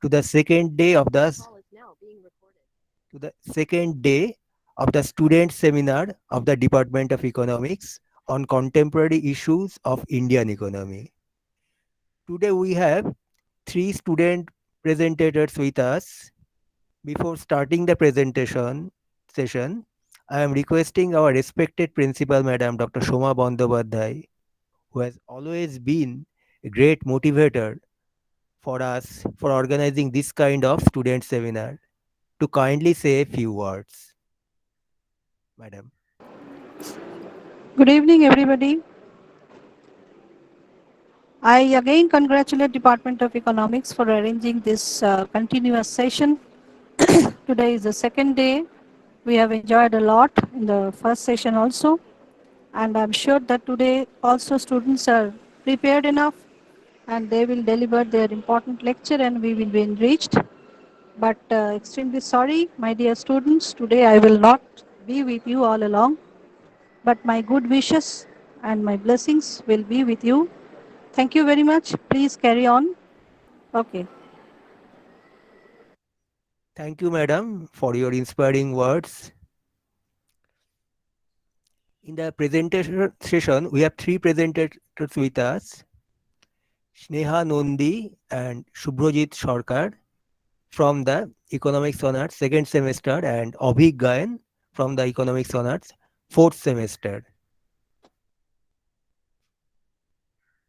to the second day of the student seminar of the Department of Economics on contemporary issues of Indian economy. Today we have three student presentators with us. Before starting the presentation session, I am requesting our respected principal, Madam Dr. Shoma Bandyopadhyay, who has always been a great motivator for us for organizing this kind of student seminar, to kindly say a few words. Madam. Good evening, everybody. I again congratulate Department of Economics for arranging this continuous session. Today is the second day. We have enjoyed a lot in the first session also, and I'm sure that today also students are prepared enough and they will deliver their important lecture and we will be enriched. But extremely sorry, my dear students, today I will not be with you all along, but my good wishes and my blessings will be with you. Thank you very much. Please carry on. Okay. Thank you, Madam, for your inspiring words. In the presentation session, we have three presentators with us: Sneha Nondi and Shubhrojit Sarkar from the Economics Honors second semester, and Abhik Gayan from the Economics Honors fourth semester.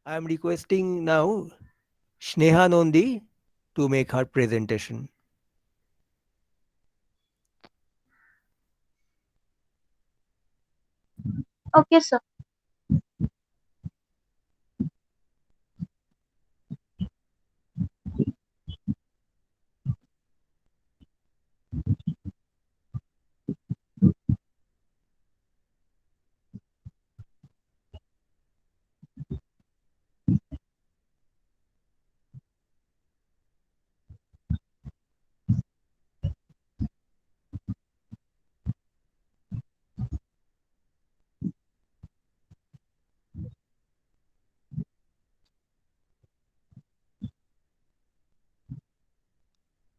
I am requesting now Sneha Nondi to make her presentation. Okay, sir.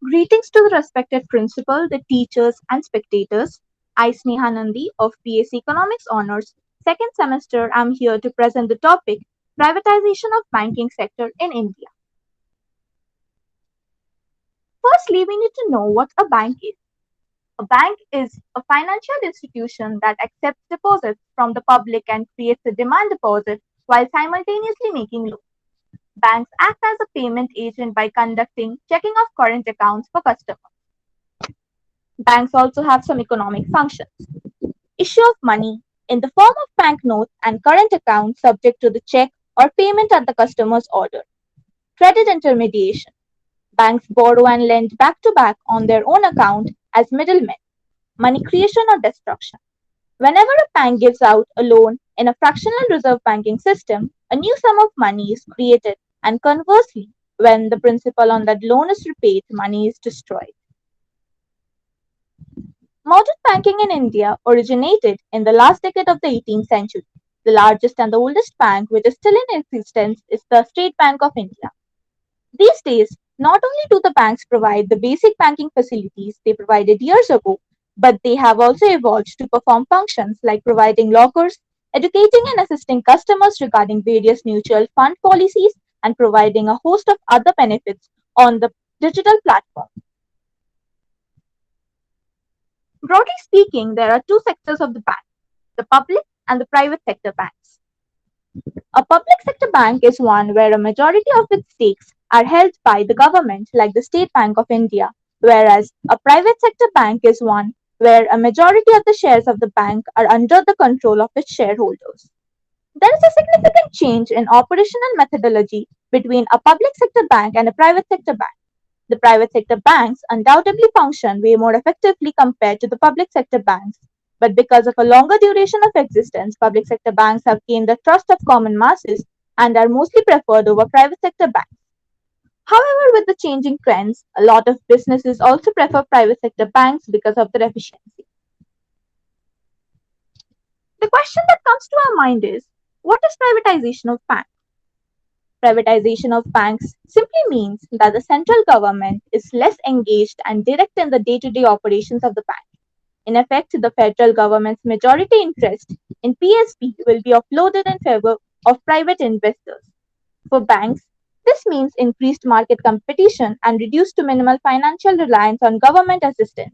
Greetings to the respected principal, the teachers, and spectators. I, Sneha Nandi of BSc Economics Honors, second semester, I'm here to present the topic Privatization of Banking Sector in India. Firstly, we need to know what a bank is. A bank is a financial institution that accepts deposits from the public and creates a demand deposit while simultaneously making loans. Banks act as a payment agent by conducting checking of current accounts for customers. Banks also have some economic functions. Issue of money in the form of banknotes and current accounts subject to the check or payment at the customer's order. Credit intermediation. Banks borrow and lend back to back on their own account as middlemen. Money creation or destruction. Whenever a bank gives out a loan in a fractional reserve banking system, a new sum of money is created, and conversely, when the principal on that loan is repaid, money is destroyed. Modern banking in India originated in the last decade of the 18th century. The largest and the oldest bank which is still in existence is the State Bank of India. These days, not only do the banks provide the basic banking facilities they provided years ago, but they have also evolved to perform functions like providing lockers, educating and assisting customers regarding various mutual fund policies, and providing a host of other benefits on the digital platform. Broadly speaking, there are two sectors of the bank, the public and the private sector banks. A public sector bank is one where a majority of its stakes are held by the government, like the State Bank of India, whereas a private sector bank is one where a majority of the shares of the bank are under the control of its shareholders. There is a significant change in operational methodology between a public sector bank and a private sector bank. The private sector banks undoubtedly function way more effectively compared to the public sector banks. But because of a longer duration of existence, public sector banks have gained the trust of common masses and are mostly preferred over private sector banks. However, with the changing trends, a lot of businesses also prefer private sector banks because of their efficiency. The question that comes to our mind is, what is privatization of banks? Privatization of banks simply means that the central government is less engaged and direct in the day to day operations of the bank. In effect, the federal government's majority interest in PSB will be offloaded in favor of private investors. For banks, this means increased market competition and reduced to minimal financial reliance on government assistance.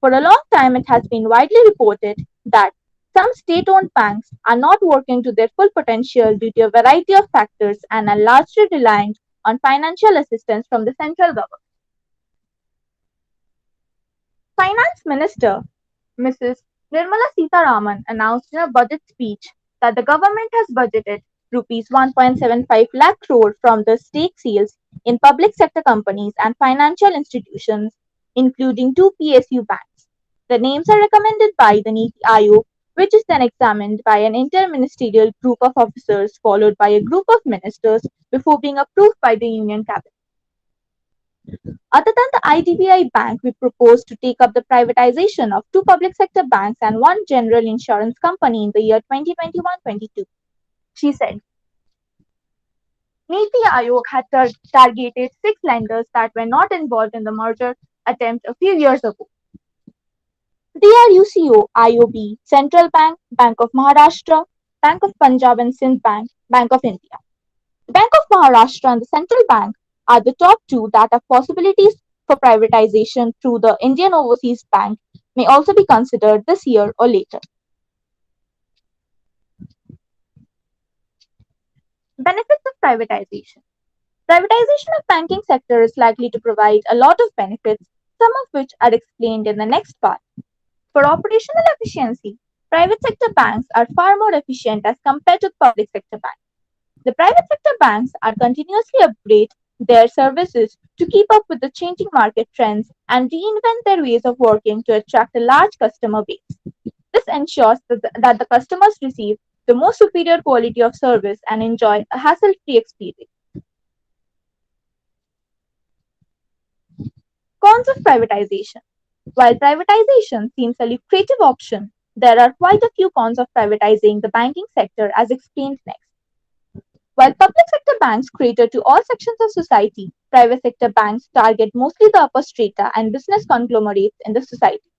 For a long time, it has been widely reported that some state owned banks are not working to their full potential due to a variety of factors and are largely reliant on financial assistance from the central government. Finance Minister Mrs. Nirmala Sitharaman announced in a budget speech that the government has budgeted rupees 1.75 lakh crore from the stake sales in public sector companies and financial institutions, including two PSU banks. The names are recommended by the Niti Aayog, which is then examined by an interministerial group of officers followed by a group of ministers before being approved by the Union Cabinet. Other than the IDBI Bank, we propose to take up the privatization of two public sector banks and one general insurance company in the year 2021-22. She said, Niti Aayog had targeted six lenders that were not involved in the merger attempt a few years ago. They are UCO, IOB, Central Bank, Bank of Maharashtra, Bank of Punjab and Sindh Bank, Bank of India. The Bank of Maharashtra and the Central Bank are the top two that have possibilities for privatization through the Indian Overseas Bank may also be considered this year or later. Benefits of privatization. Privatization of banking sector is likely to provide a lot of benefits, some of which are explained in the next part. For operational efficiency, private sector banks are far more efficient as compared to public sector banks. The private sector banks are continuously upgrade their services to keep up with the changing market trends and reinvent their ways of working to attract a large customer base. This ensures that the customers receive the most superior quality of service and enjoy a hassle-free experience. Cons of privatization. While privatization seems a lucrative option, there are quite a few cons of privatizing the banking sector as explained next. While public sector banks cater to all sections of society, private sector banks target mostly the upper strata and business conglomerates in the society.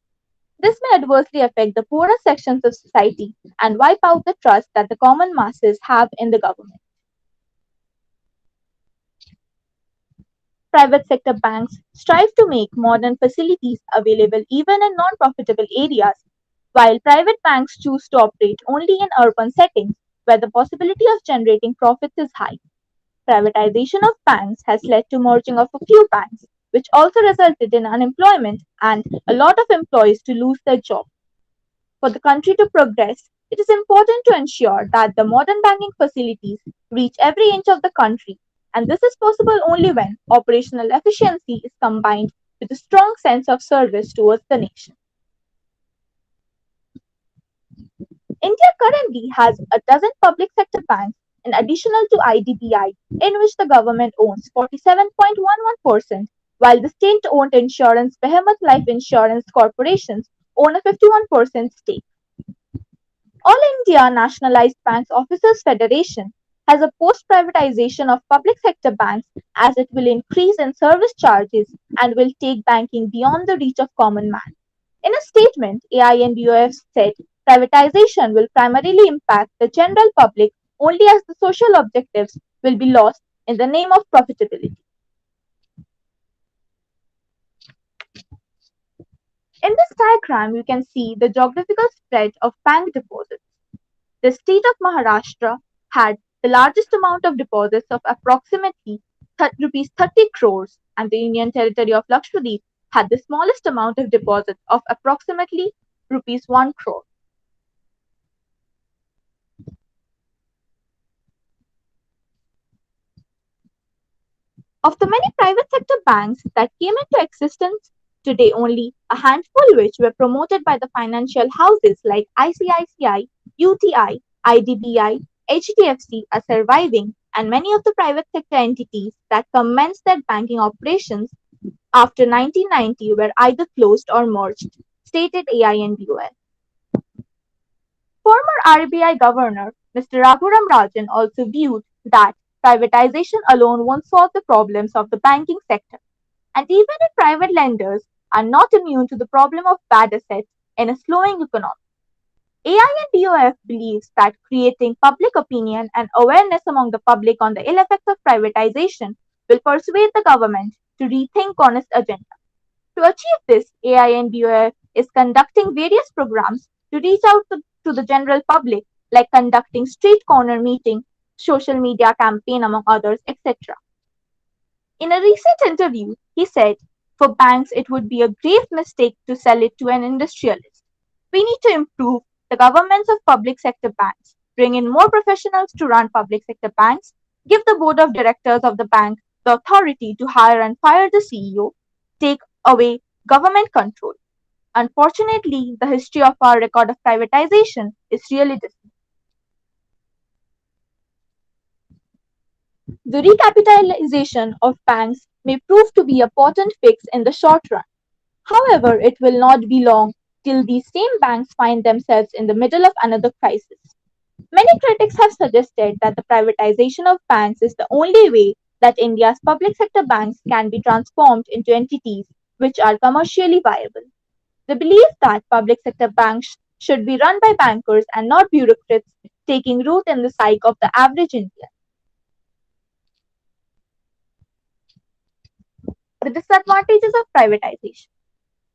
This may adversely affect the poorer sections of society and wipe out the trust that the common masses have in the government. Private sector banks strive to make modern facilities available even in non profitable areas, while private banks choose to operate only in urban settings where the possibility of generating profits is high. Privatization of banks has led to merging of a few banks, which also resulted in unemployment and a lot of employees to lose their job. For the country to progress, it is important to ensure that the modern banking facilities reach every inch of the country, and this is possible only when operational efficiency is combined with a strong sense of service towards the nation. India currently has a dozen public sector banks in addition to IDBI, in which the government owns 47.11%, while the state owned insurance behemoth life insurance corporations own a 51% stake. All India Nationalized Banks Officers Federation has opposed privatization of public sector banks as it will increase in service charges and will take banking beyond the reach of common man. In a statement, AINBOF said privatization will primarily impact the general public only as the social objectives will be lost in the name of profitability. In this diagram, you can see the geographical spread of bank deposits. The state of Maharashtra had the largest amount of deposits of approximately rupees 30 crores, and the Union Territory of Lakshadweep had the smallest amount of deposits of approximately rupees 1 crore. Of the many private sector banks that came into existence today, only a handful which were promoted by the financial houses like ICICI, UTI, IDBI, HDFC are surviving, and many of the private sector entities that commenced their banking operations after 1990 were either closed or merged, stated AINBOL. Former RBI Governor Mr. Raghuram Rajan also viewed that Privatization alone won't solve the problems of the banking sector. And even if private lenders are not immune to the problem of bad assets in a slowing economy, AI and DOF believes that creating public opinion and awareness among the public on the ill effects of privatization will persuade the government to rethink on its agenda. To achieve this, AINDOF is conducting various programs to reach out to the general public, like conducting street corner meeting, social media campaign, among others, etc. In a recent interview, he said, for banks, it would be a grave mistake to sell it to an industrialist. We need to improve the governance of public sector banks, bring in more professionals to run public sector banks, give the board of directors of the bank the authority to hire and fire the CEO, take away government control. Unfortunately, the history of our record of privatization is really dismal. The recapitalization of banks may prove to be a potent fix in the short run. However, it will not be long till these same banks find themselves in the middle of another crisis. Many critics have suggested that the privatization of banks is the only way that India's public sector banks can be transformed into entities which are commercially viable. The belief that public sector banks should be run by bankers and not bureaucrats taking root in the psyche of the average Indian. The disadvantages of privatization.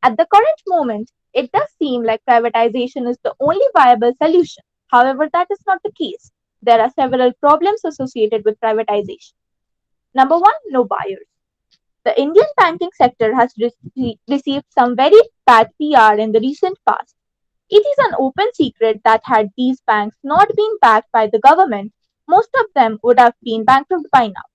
At the current moment, it does seem like privatization is the only viable solution. However, that is not the case. There are several problems associated with privatization. Number one, no buyers. The Indian banking sector has received some very bad PR in the recent past. It is an open secret that had these banks not been backed by the government, most of them would have been bankrupt by now.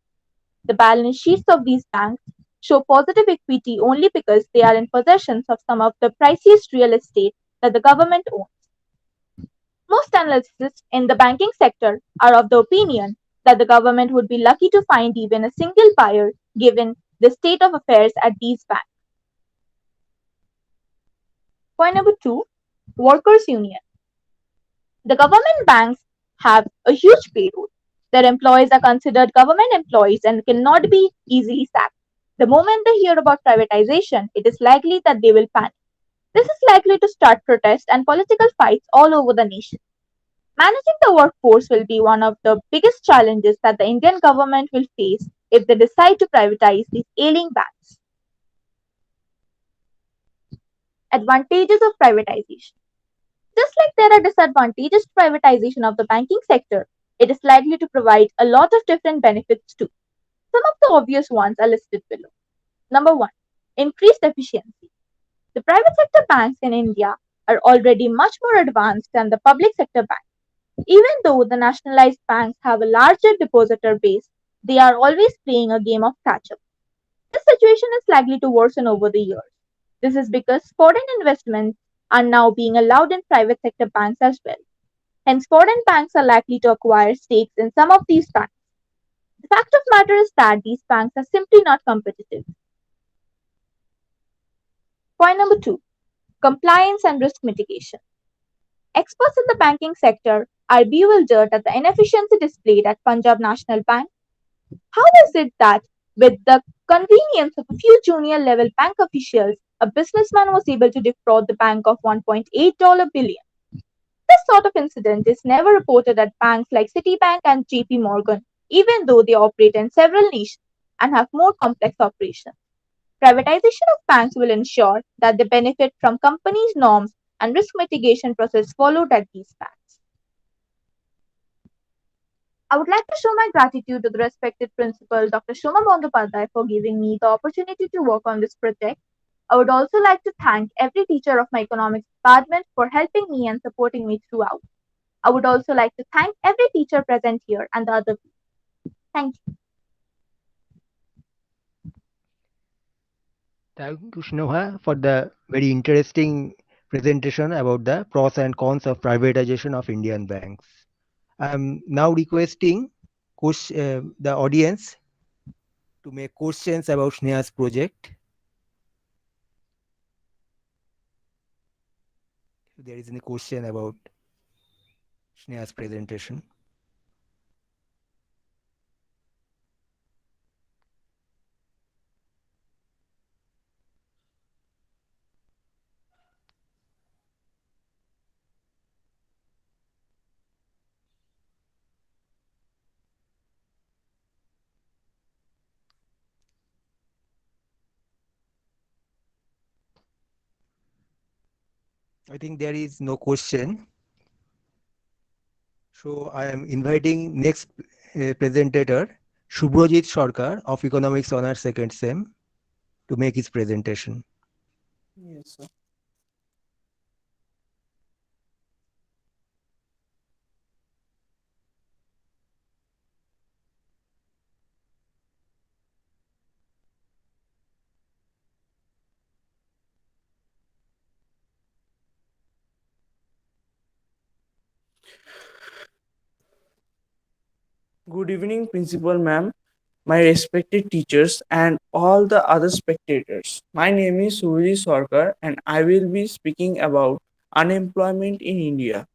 The balance sheets of these banks show positive equity only because they are in possession of some of the priciest real estate that the government owns. Most analysts in the banking sector are of the opinion that the government would be lucky to find even a single buyer given the state of affairs at these banks. Point number two, workers' union. The government banks have a huge payroll. Their employees are considered government employees and cannot be easily sacked. The moment they hear about privatization, it is likely that they will panic. This is likely to start protests and political fights all over the nation. Managing the workforce will be one of the biggest challenges that the Indian government will face if they decide to privatize these ailing banks. Advantages of privatization. Just like there are disadvantages to privatization of the banking sector, it is likely to provide a lot of different benefits too. Some of the obvious ones are listed below. Number one, increased efficiency. The private sector banks in India are already much more advanced than the public sector banks. Even though the nationalized banks have a larger depositor base, they are always playing a game of catch up. This situation is likely to worsen over the years. This is because foreign investments are now being allowed in private sector banks as well. Hence, foreign banks are likely to acquire stakes in some of these banks. The fact of the matter is that these banks are simply not competitive. Point number two, compliance and risk mitigation. Experts in the banking sector are bewildered at the inefficiency displayed at Punjab National Bank. How is it that, with the convenience of a few junior level bank officials, a businessman was able to defraud the bank of $1.8 billion? This sort of incident is never reported at banks like Citibank and JP Morgan, even though they operate in several nations and have more complex operations. Privatization of banks will ensure that they benefit from companies' norms and risk mitigation process followed at these banks. I would like to show my gratitude to the respected principal, Dr. Shoma Bandyopadhyay, for giving me the opportunity to work on this project. I would also like to thank every teacher of my economics department for helping me and supporting me throughout. I would also like to thank every teacher present here and the other people. Thank you. Thank you, Shnoha, for the very interesting presentation about the pros and cons of privatization of Indian banks. I'm now requesting the audience to make questions about Shneha's project. If there is any question about Shneha's presentation. I think there is no question. So I am inviting next presenter, Subhrojit Sarkar of Economics Honors Second Sem, to make his presentation. Yes, sir. Good evening, Principal Ma'am, my respected teachers, and all the other spectators. My name is Surya Sarkar, and I will be speaking about unemployment in India.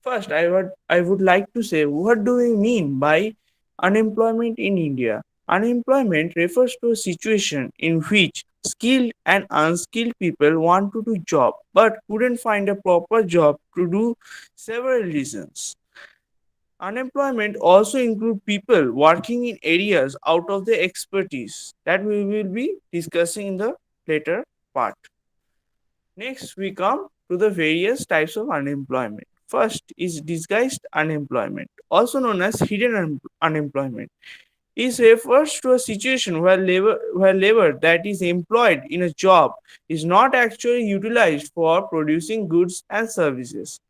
First, I would like to say what do we mean by unemployment in India? Unemployment refers to a situation in which skilled and unskilled people want to do job but couldn't find a proper job to do several reasons. Unemployment also includes people working in areas out of their expertise that we will be discussing in the later part. Next, we come to the various types of unemployment. First is disguised unemployment, also known as hidden unemployment. It refers to a situation where labor that is employed in a job is not actually utilized for producing goods and services.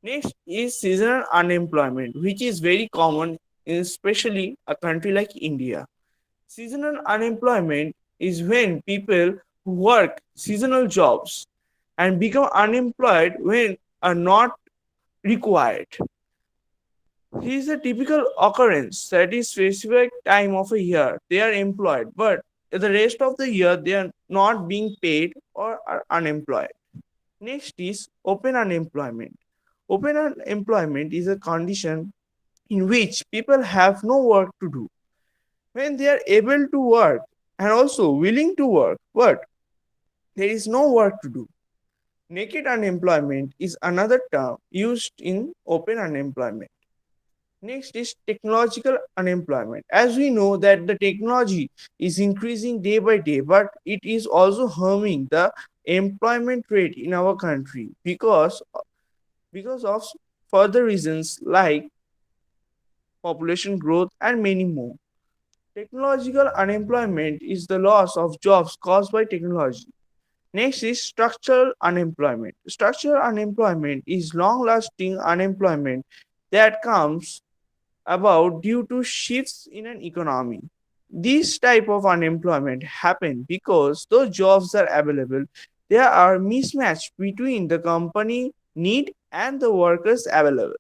Next is seasonal unemployment, which is very common in especially a country like India. Seasonal unemployment is when people who work seasonal jobs and become unemployed when are not required. This is a typical occurrence that is specific time of a year they are employed, but the rest of the year they are not being paid or are unemployed. Next is open unemployment. Open unemployment is a condition in which people have no work to do. When they are able to work and also willing to work, but there is no work to do. Naked unemployment is another term used in open unemployment. Next is technological unemployment. As we know that the technology is increasing day by day, but it is also harming the employment rate in our country because of further reasons like population growth and many more. Technological unemployment is the loss of jobs caused by technology. Next is structural unemployment. Structural unemployment is long lasting unemployment that comes about due to shifts in an economy. This type of unemployment happen because those jobs are available. There are mismatch between the company need and the workers available.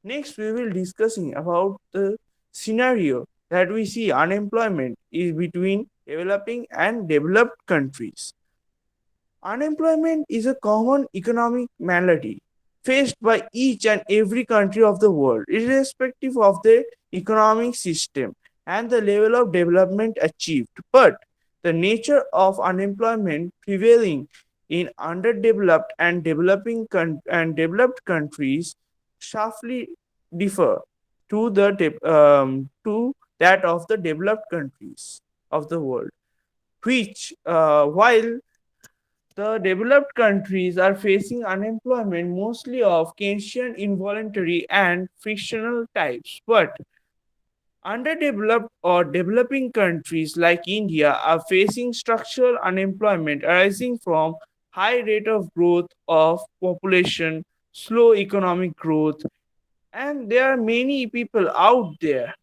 Next, we will discussing about the scenario that we see unemployment is between developing and developed countries. Unemployment is a common economic malady faced by each and every country of the world, irrespective of the economic system and the level of development achieved. But the nature of unemployment prevailing in underdeveloped and developed countries sharply differ to that of the developed countries of the world, which while the developed countries are facing unemployment mostly of Keynesian involuntary and frictional types, but underdeveloped or developing countries like India are facing structural unemployment arising from high rate of growth of population, slow economic growth, and there are many people out there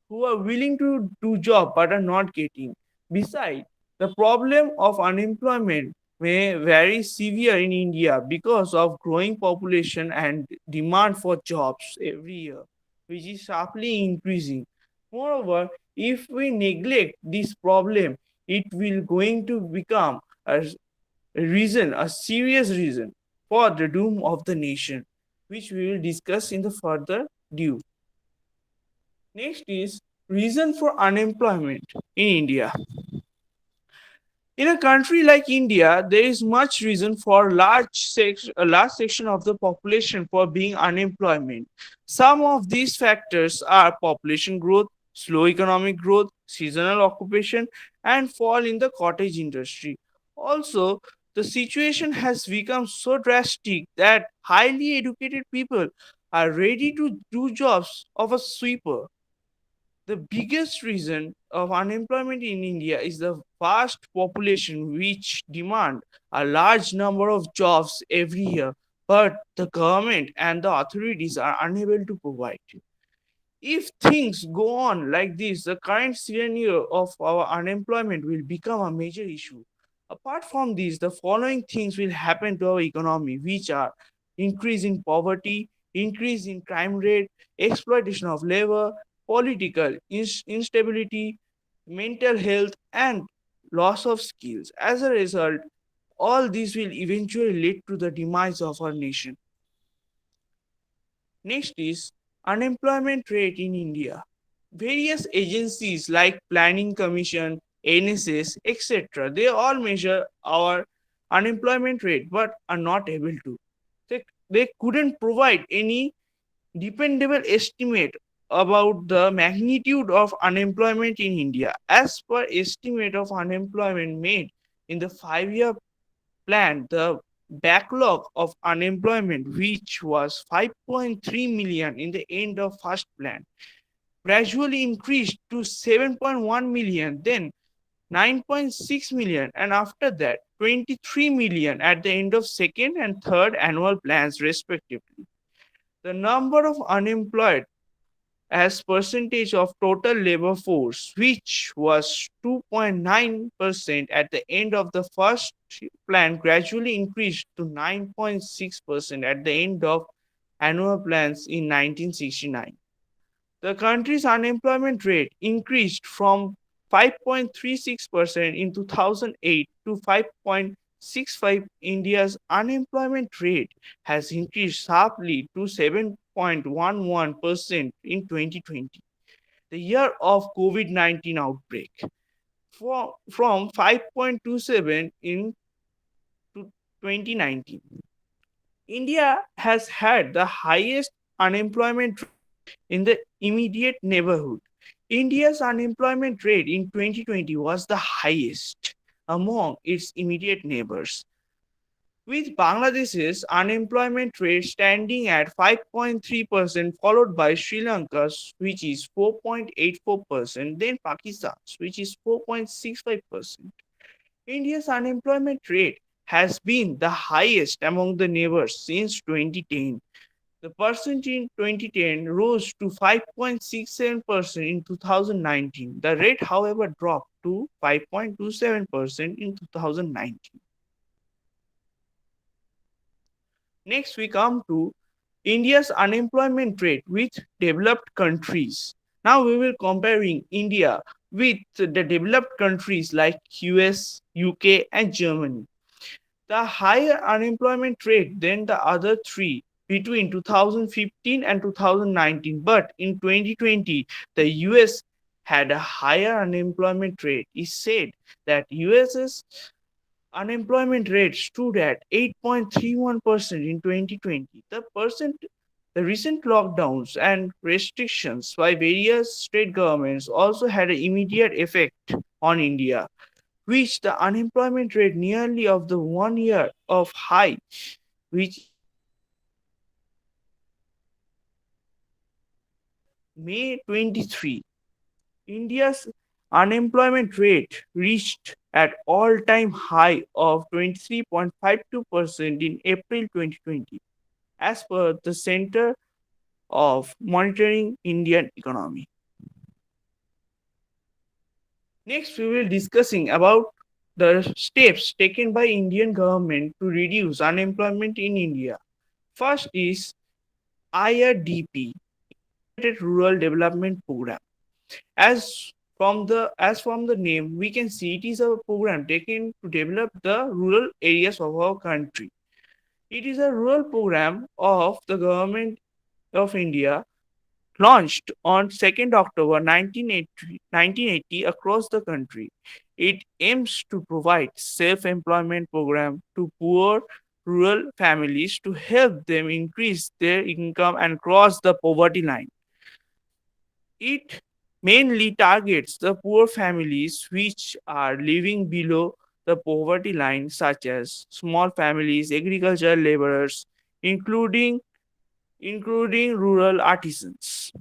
who are willing to do job but are not getting. Besides, the problem of unemployment may very severe in India because of growing population and demand for jobs every year, which is sharply increasing. Moreover, if we neglect this problem, it will going to become a serious reason for the doom of the nation, which we will discuss in the further due. Next is reason for unemployment in India. In a country like India, there is much reason for a large section of the population for being unemployment. Some of these factors are population growth, slow economic growth, seasonal occupation, and fall in the cottage industry. Also, the situation has become so drastic that highly educated people are ready to do jobs of a sweeper. The biggest reason of unemployment in India is the vast population which demand a large number of jobs every year, but the government and the authorities are unable to provide. If things go on like this, the current scenario of our unemployment will become a major issue. Apart from this, the following things will happen to our economy, which are increase in poverty, increase in crime rate, exploitation of labor, political instability, mental health, and loss of skills. As a result, all these will eventually lead to the demise of our nation. Next is unemployment rate in India. Various agencies like Planning Commission, NSS, etc. They all measure our unemployment rate but are not able to. They couldn't provide any dependable estimate about the magnitude of unemployment in India. As per estimate of unemployment made in the 5-year plan, the backlog of unemployment, which was 5.3 million in the end of first plan, gradually increased to 7.1 million, then 9.6 million, and after that 23 million at the end of second and third annual plans respectively. The number of unemployed as percentage of total labor force, which was 2.9% at the end of the first plan, gradually increased to 9.6% at the end of annual plans in 1969. The country's unemployment rate increased from 5.36% in 2008 to 5.65. India's unemployment rate has increased sharply to 7.11% in 2020, the year of COVID-19 outbreak, from 5.27 in 2019. India has had the highest unemployment in the immediate neighborhood. India's unemployment rate in 2020 was the highest among its immediate neighbors, with Bangladesh's unemployment rate standing at 5.3%, followed by Sri Lanka's, which is 4.84%, then Pakistan's, which is 4.65%. India's unemployment rate has been the highest among the neighbors since 2010. The percent in 2010 rose to 5.67% in 2019. The rate, however, dropped to 5.27% in 2019. Next, we come to India's unemployment rate with developed countries. Now we will comparing India with the developed countries like US, UK, and Germany. The higher unemployment rate than the other three between 2015 and 2019, but in 2020 the US had a higher unemployment rate. It said that US's unemployment rate stood at 8.31% in 2020. The recent lockdowns and restrictions by various state governments also had an immediate effect on India, which the unemployment rate nearly of the 1 year of high, which May 23. India's unemployment rate reached at all-time high of 23.52% in April 2020, as per the Center of Monitoring Indian Economy. Next, we will discussing about the steps taken by Indian government to reduce unemployment in India. First is IRDP, Integrated Rural Development Program. As from the name, we can see it is a program taken to develop the rural areas of our country. It is a rural program of the government of India launched on 2nd October 1980 across the country. It aims to provide self-employment program to poor rural families to help them increase their income and cross the poverty line. It mainly targets the poor families which are living below the poverty line, such as small families, agricultural laborers, including rural artisans.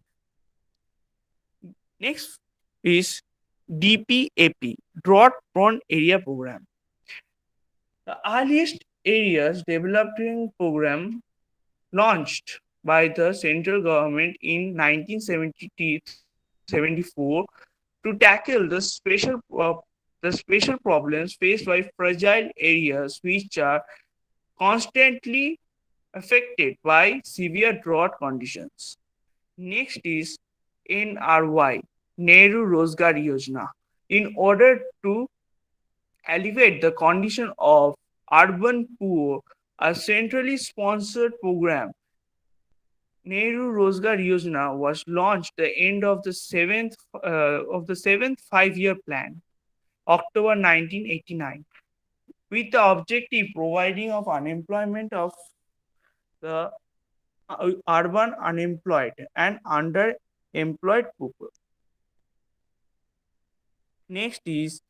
Next is DPAP, Drought Prone Area Program. The earliest areas development program launched by the central government in 1973-74 to tackle the special problems faced by fragile areas which are constantly affected by severe drought conditions. Next is NRY, Nehru Rozgar Yojana. In order to alleviate the condition of urban poor, a centrally sponsored program, Nehru Rozgar Yojana, was launched the end of the seventh five-year plan, October 1989, with the objective providing of unemployment of the urban unemployed and underemployed people. Next is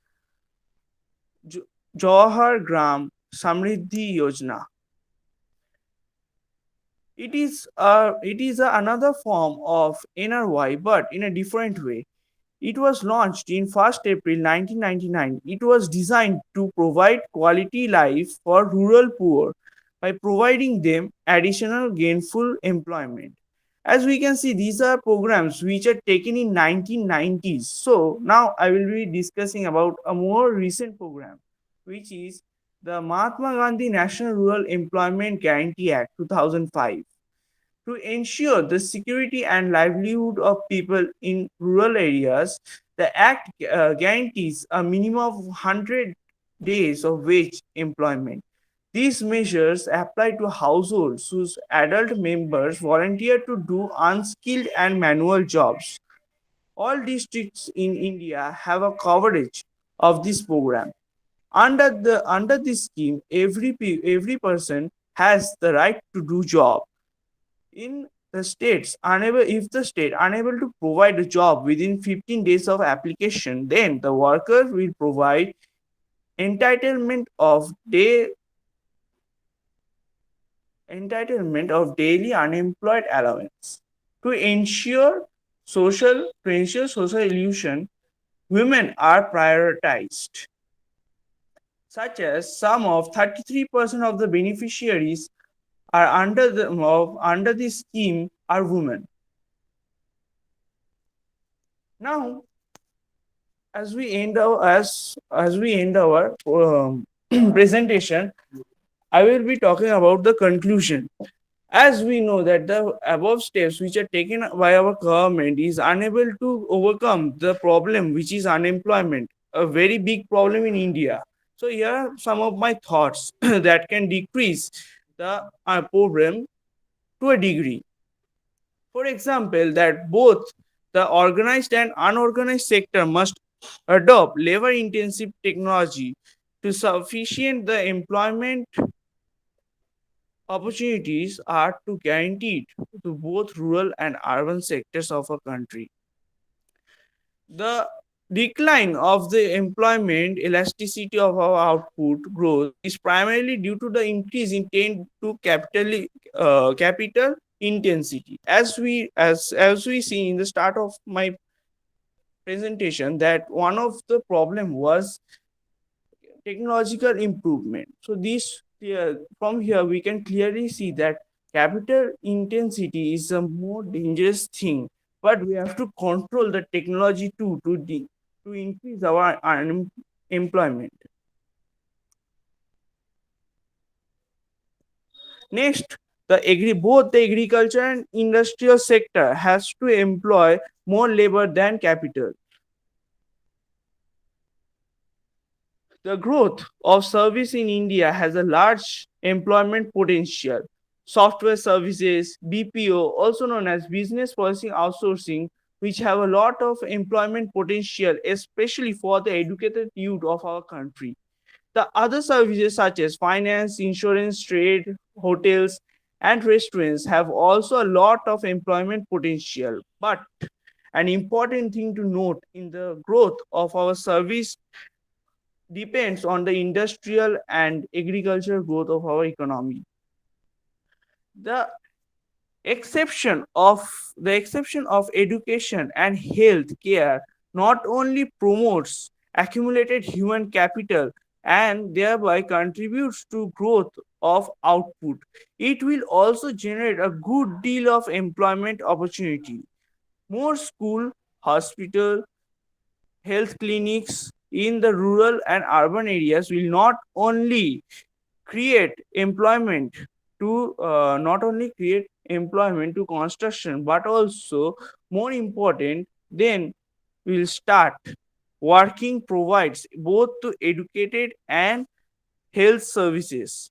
Jawahar Gram Samriddhi Yojana. Another form of NRY, but in a different way. It was launched in 1st April 1999. It was designed to provide quality life for rural poor by providing them additional gainful employment. As we can see, these are programs which are taken in 1990s. So now I will be discussing about a more recent program, which is the Mahatma Gandhi National Rural Employment Guarantee Act 2005. To ensure the security and livelihood of people in rural areas, the Act guarantees a minimum of 100 days of wage employment. These measures apply to households whose adult members volunteer to do unskilled and manual jobs. All districts in India have a coverage of this program. Under this scheme, every person has the right to do job in the states unable if the state unable to provide a job within 15 days of application, then the worker will provide entitlement of day entitlement of daily unemployed allowance. To ensure social illusion, women are prioritized, such as some of 33% of the beneficiaries are under this scheme are women. Now, as we end our presentation, I will be talking about the conclusion. As we know that the above steps which are taken by our government is unable to overcome the problem which is unemployment, a very big problem in India. So here are some of my thoughts that can decrease the problem to a degree. For example, that both the organized and unorganized sector must adopt labor intensive technology to sufficient the employment opportunities are to guaranteed to both rural and urban sectors of a country. The decline of the employment elasticity of our output growth is primarily due to the increase in tend to capital intensity. As we see in the start of my presentation, that one of the problem was technological improvement. So this from here we can clearly see that capital intensity is a more dangerous thing, but we have to control the technology too to increase our employment. Next, both the agriculture and industrial sector has to employ more labor than capital. The growth of service in India has a large employment potential. Software services, BPO, also known as business processing outsourcing, which have a lot of employment potential, especially for the educated youth of our country. The other services such as finance, insurance, trade, hotels, and restaurants have also a lot of employment potential. But an important thing to note in the growth of our service depends on the industrial and agricultural growth of our economy. The exception of education and health care not only promotes accumulated human capital and thereby contributes to growth of output, it will also generate a good deal of employment opportunity. More school, hospital, health clinics in the rural and urban areas will create employment not only create employment to construction, but also more important, then will start working provides both to educated and health services.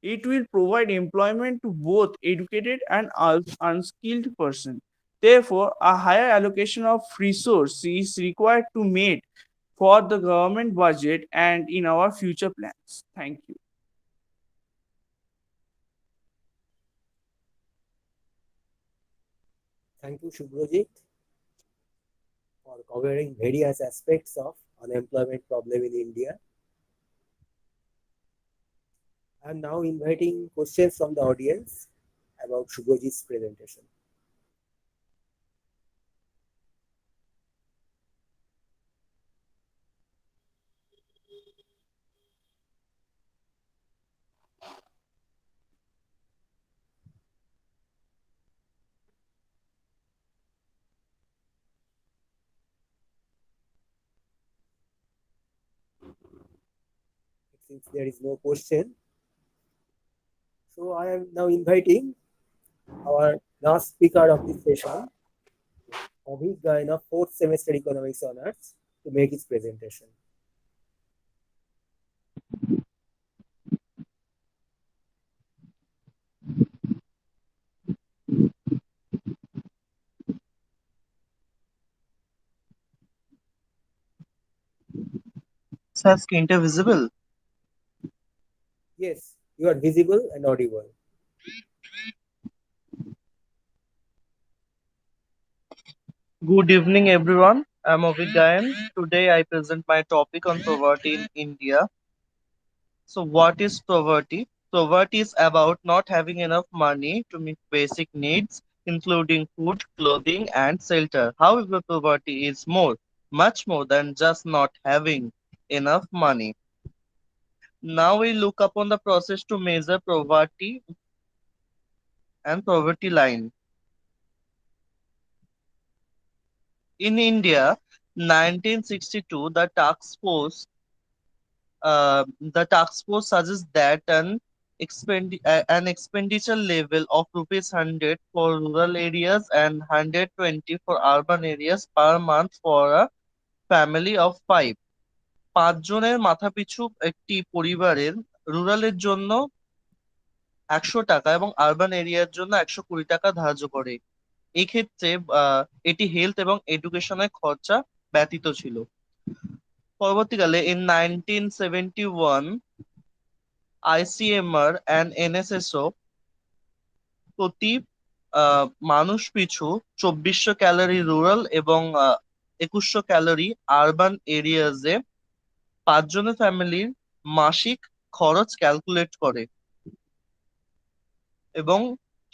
It will provide employment to both educated and unskilled person. Therefore, a higher allocation of resource is required to meet for the government budget and in our future plans. Thank you. Thank you, Shubhrojit, for covering various aspects of unemployment problem in India. I'm now inviting questions from the audience about Shubhrojit's presentation. Since there is no question, so I am now inviting our last speaker of this session, Abhik Gayan of 4th semester economics honors, to make his presentation. Sir, screenটা visible? Yes, you are visible and audible. Good evening, everyone. I'm Avik Gayan. Today, I present my topic on poverty in India. So, what is poverty? Poverty is about not having enough money to meet basic needs, including food, clothing, and shelter. However, poverty is more, much more than just not having enough money. Now, we look upon the process to measure poverty and poverty line. In India, 1962, the task force suggests that an expenditure level of rupees 100 for rural areas and 120 for urban areas per month for a family of 5. পাঁচজনের মাথাপিছু একটি পরিবারের রুরালের জন্য 100 টাকা এবং urban এরিয়ার জন্য 120 টাকা ধার্য করে। এই ক্ষেত্রে এটি হেলথ এবং এডুকেশনের খরচা ব্যতীত ছিল। পরবর্তীকালে in 1971 ICMR and NSSO প্রতি মানুষ পিছু 2400 ক্যালোরি রুরাল এবং 2100 ক্যালোরি আরবান এরিয়াজে 5 জনের ফ্যামিলির মাসিক খরচ ক্যালকুলেট করে এবং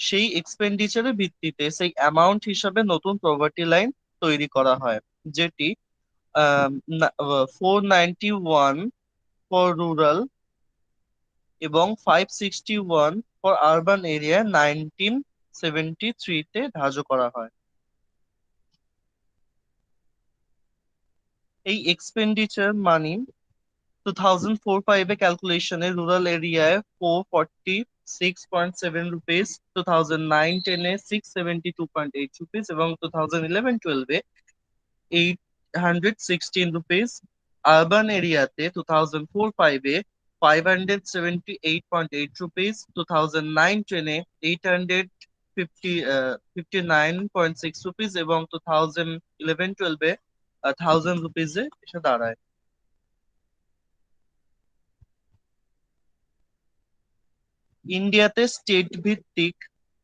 সেই এক্সপেন্ডিচারের ভিত্তিতে সেই অ্যামাউন্ট হিসাবে নতুন পভার্টি লাইন তৈরি করা হয়, যেটি 491 ফর রুরাল এবং 561 ফর আরবান এরিয়া 1973-তে ধার্য করা হয়। এই এক্সপেন্ডিচার মানি 2004-05 ক্যালকুলেশনে রুরাল এরিয়ায় 446.7 রুপিস, 2009-10 672.8 রুপিস এবং 2011-12 816 রুপিস। আরবান এরিয়াতে 2004-05 578.8 রুপিস, 2009-10 859.6 রুপিস এবং 2011-12 1000 রুপিসে এসে দাঁড়ায়। ইন্ডিয়াতে স্টেট ভিত্তিক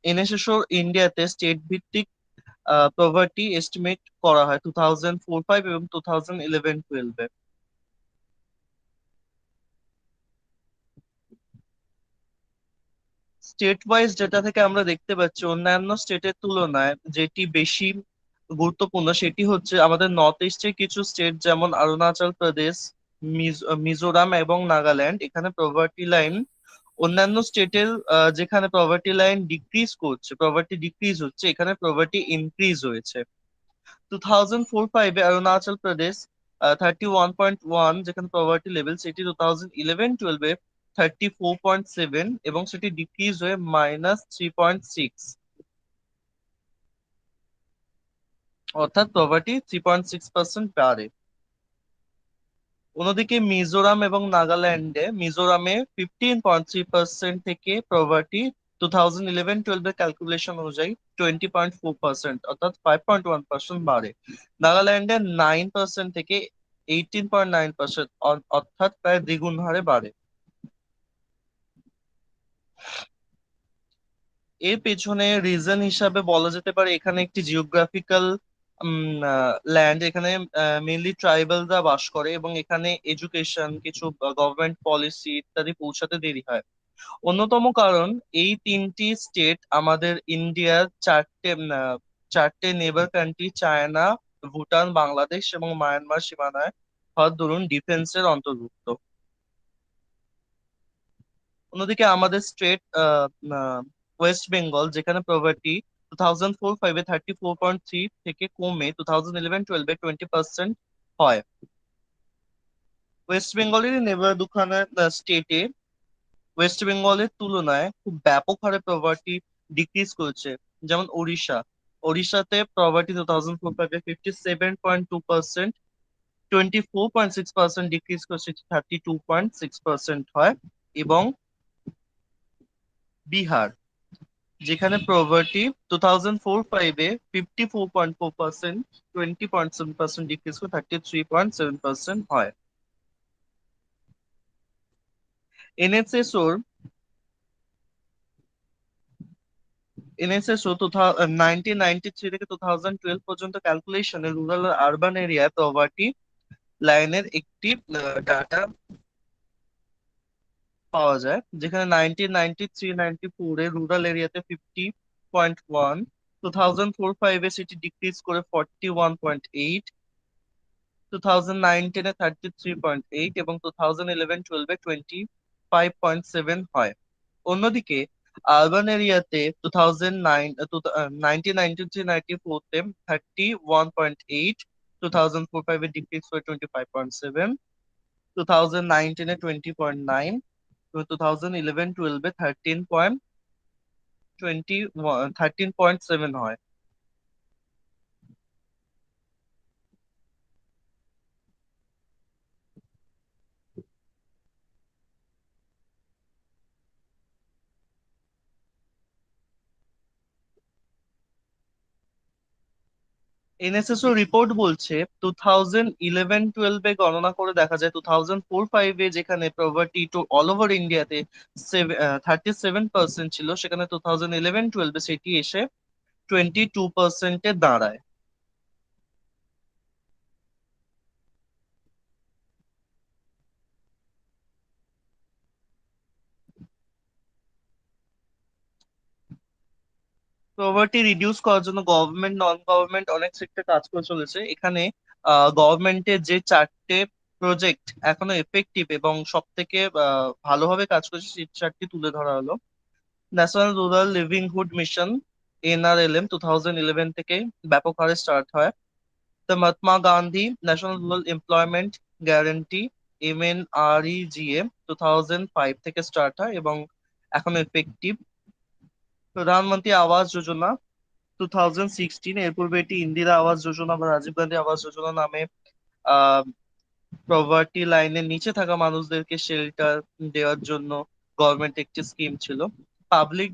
NSSO ইন্ডিয়াতে স্টেট ভিত্তিক প্রভার্টি এস্টিমেট করা হয় 2004-05 এবং 2011-12-এ। স্টেট ওয়াইজ ডেটা থেকে আমরা দেখতে পাচ্ছি অন্যান্য স্টেটের তুলনায় যেটি বেশি গুরুত্বপূর্ণ সেটি হচ্ছে আমাদের নর্থ ইস্টের কিছু স্টেট যেমন অরুণাচল প্রদেশ, মিজোরাম এবং নাগাল্যান্ড। এখানে প্রভার্টি লাইন অন্যান্য স্টেটের যেখানে প্রভার্টি লাইন ডিক্রিজ করছে, প্রভার্টি ডিক্রিজ হচ্ছে, এখানে প্রভার্টি ইনক্রিজ হয়েছে। 2004-05-এ অরুণাচল প্রদেশ 31.1 যেখানে প্রভার্টি লেভেল, সেটি 2011-12-এ 34.7 এবং সেটি ডিক্রিজ হয়ে -3.6, অর্থাৎ প্রভার্টি 3.6% বাড়ে। অন্যদিকে মিজোরাম এবং নাগাল্যান্ডে, মিজোরামে 15.3% থেকে প্রভার্টি 2011-12 এর ক্যালকুলেশন অনুযায়ী 20.4%, অর্থাৎ 5.1% বাড়ে। নাগাল্যান্ডে 9% থেকে 18.9%, অর্থাৎ প্রায় দ্বিগুণ হারে বাড়ে। এর পেছনে রিজন হিসাবে বলা যেতে পারে এখানে একটি জিওগ্রাফিক্যাল ল্যান্ড, এখানে মেইনলি ট্রাইবালরা বাস করে এবং এখানে এডুকেশন, কিছু গভর্নমেন্ট পলিসি ইত্যাদি পৌঁছাতে দেরি হয়। অন্যতম কারণ, এই তিনটি স্টেট আমাদের ইন্ডিয়ার চারটে নেবার কান্ট্রি চায়না, ভুটান, বাংলাদেশ এবং মায়ানমার সীমানায় হওয়ার দরুন ডিফেন্সের অন্তর্ভুক্ত। অন্যদিকে আমাদের স্টেট ওয়েস্ট বেঙ্গল, যেখানে প্রভার্টি 2004-05-এ 34.3 থেকে কমে 2011-12-এ 20% হয়। ওয়েস্ট বেঙ্গলের নেবার দুখানা স্টেটে ওয়েস্ট বেঙ্গলের তুলনায় খুব ব্যাপক হারে প্রভার্টি ডিক্রিজ করেছে। যেমন ওড়িশাতে প্রভার্টি 2004-05-এ 57.2%, 24.6% ডিক্রিজ করেছে, 32.6% হয়। এবং বিহার, যেখানে প্রভার্টি 2004-05-এ 54.4%, 20.7% ডিক্রিজ করে 33.7% হয়। এনএসএসওর এনএসএসও 1993 থেকে 2012 পর্যন্ত ক্যালকুলেশনে রুরাল আর আরবান এরিয়ায় প্রভার্টি লাইনের একটি ডাটা পাওয়া যায়, যেখানে 1993-94-এ রুরাল এরিয়াতে 50.1, 2004-05-এ সেটি ডিক্রিজ করে 41.8, 2019-এ 33.8 এবং 2011-12-এ 25.7 হয়। অন্যদিকে আরবান এরিয়াতে 1993-94-তে 31.8, 2004-05-এ ডিক্রিজ করে 25.7, 2019-এ 20.9, 2011-12-এ 13.7 হয়। এনএসএসও রিপোর্ট বলছে 2011-12-এ গণনা করে দেখা যায় 2004-05-এ যেখানে প্রভার্টি টু অল ওভার ইন্ডিয়াতে 37% ছিল, সেখানে 2011-12-এ সেটি এসে 22%-এ দাঁড়ায়। প্রভার্টি রিডিউস করার জন্য গভর্নমেন্ট, নন গভর্নমেন্ট অনেক সেক্টর কাজ করে চলেছে। এখানে গভর্নমেন্টের যে চারটে প্রজেক্ট এখনো এফেক্টিভ এবং সব থেকে ভালোভাবে কাজ করছে সেই চারটি তুলে ধরা হলো। National rural livelihood mission, NRLM, 2011 থেকে ব্যাপক হারে স্টার্ট হয়। The Mahatma Gandhi national rural employment guarantee, MNREGA, 2005 থেকে স্টার্ট হয় এবং এখন এফেক্টিভ। প্রধানমন্ত্রী আবাস যোজনা 2016, এর পূর্বে এটি ইন্দিরা আবাস যোজনা বা রাজীব গান্ধী আবাস যোজনা নামে আহ প্রভার্টি লাইনের নিচে থাকা মানুষদেরকে শেল্টার দেওয়ার জন্য গভর্নমেন্ট একটি স্কিম ছিল। পাবলিক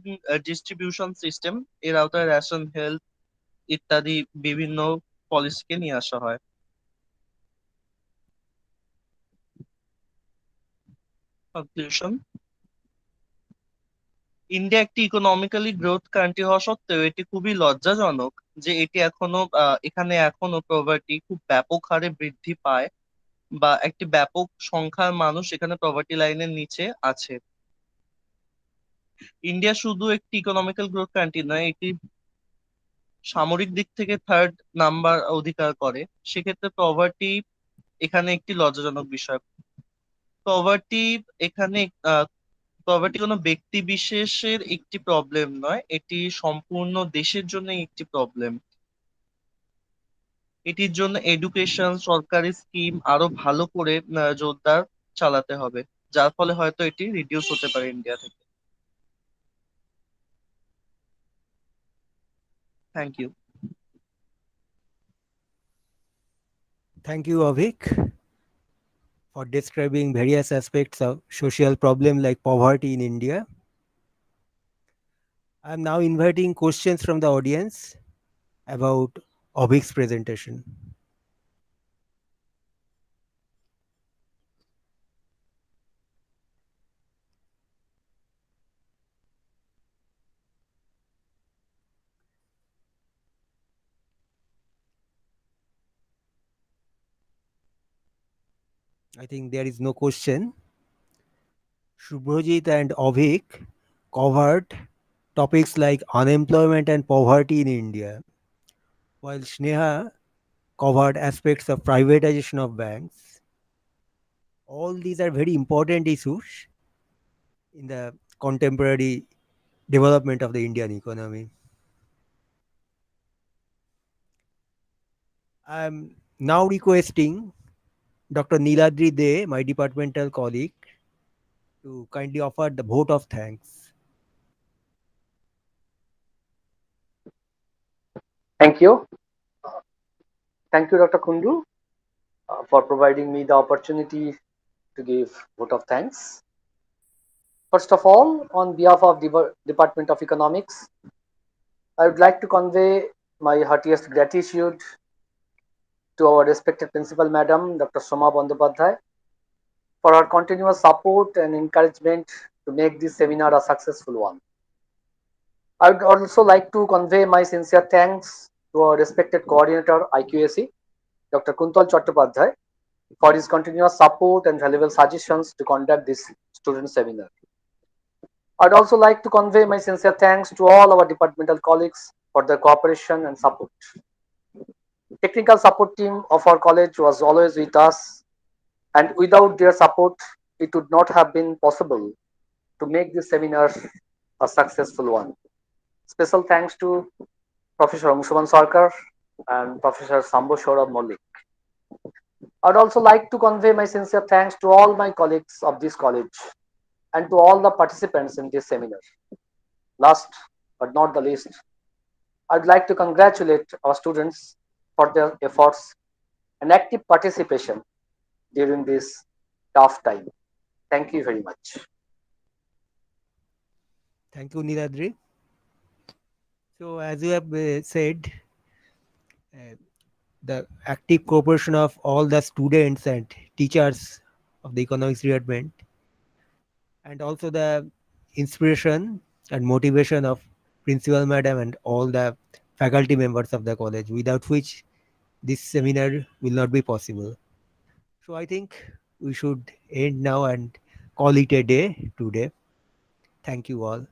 ডিস্ট্রিবিউশন সিস্টেম, এর আওতায় রেশন, হেলথ ইত্যাদি বিভিন্ন পলিসিকে নিয়ে আসা হয়। কনক্লুশন, ইন্ডিয়া একটি ইকোনমিক্যালি গ্রোথ কান্ট্রি হওয়া সত্ত্বেও এটি খুবই লজ্জাজনক যে এটি এখনো এখানে এখনো প্রভার্টি খুব ব্যাপক হারে বৃদ্ধি পায় বা একটি ব্যাপক সংখ্যার মানুষ এখানে প্রভার্টি লাইনের নিচে আছে। ইন্ডিয়া শুধু একটি ইকোনমিক্যাল গ্রোথ কান্ট্রি নয়, এটি সামরিক দিক থেকে থার্ড নাম্বার অধিকার করে। সেক্ষেত্রে প্রভার্টি এখানে একটি লজ্জাজনক বিষয়। প্রভার্টি এখানে প্রভার্টি কোনো ব্যক্তি বিশেষের একটি প্রবলেম নয়, এটি সম্পূর্ণ দেশের জন্য একটি প্রবলেম। এটির জন্য এডুকেশন, সরকারি স্কিম আরো ভালো করে জোরদার চালাতে হবে, যার ফলে হয়তো এটি রিডিউস হতে পারে ইন্ডিয়া থেকে। Thank you. Thank you, Avik, for describing various aspects of social problem like poverty in India. I am now inviting questions from the audience about Avik's presentation. I think there is no question. Shubhrojit and Avik covered topics like unemployment and poverty in India, while Sneha covered aspects of privatization of banks. All these are very important issues in the contemporary development of the Indian economy. I am now requesting Dr. Niladri De, my departmental colleague, to kindly offer the vote of thanks. Thank you. Thank you, Dr. Kundu, for providing me the opportunity to give vote of thanks. First of all, on behalf of the Department of Economics, I would like to convey my heartiest gratitude to our respected Principal Madam, Dr. Soma Bandyopadhyay, for her continuous support and encouragement to make this seminar a successful one. I would also like to convey my sincere thanks to our respected coordinator, IQAC, Dr. Kuntal Chattopadhyay, for his continuous support and valuable suggestions to conduct this student seminar. I'd also like to convey my sincere thanks to all our departmental colleagues for their cooperation and support. Technical support team of our college was always with us, and without their support, it would not have been possible to make this seminar a successful one. Special thanks to Professor Angshuman Sarkar and Professor Sambo Saurabh Mollik. I'd also like to convey my sincere thanks to all my colleagues of this college and to all the participants in this seminar. Last but not the least, I'd like to congratulate our students for their efforts and active participation during this tough time. Thank you very much. Thank you, Niladri. So, as you have said, uh, the active cooperation of all the students and teachers of the economics department, and also the inspiration and motivation of principal madam and all the faculty members of the college, without which this seminar will not be possible. So I think we should end now and call it a day today. Thank you all.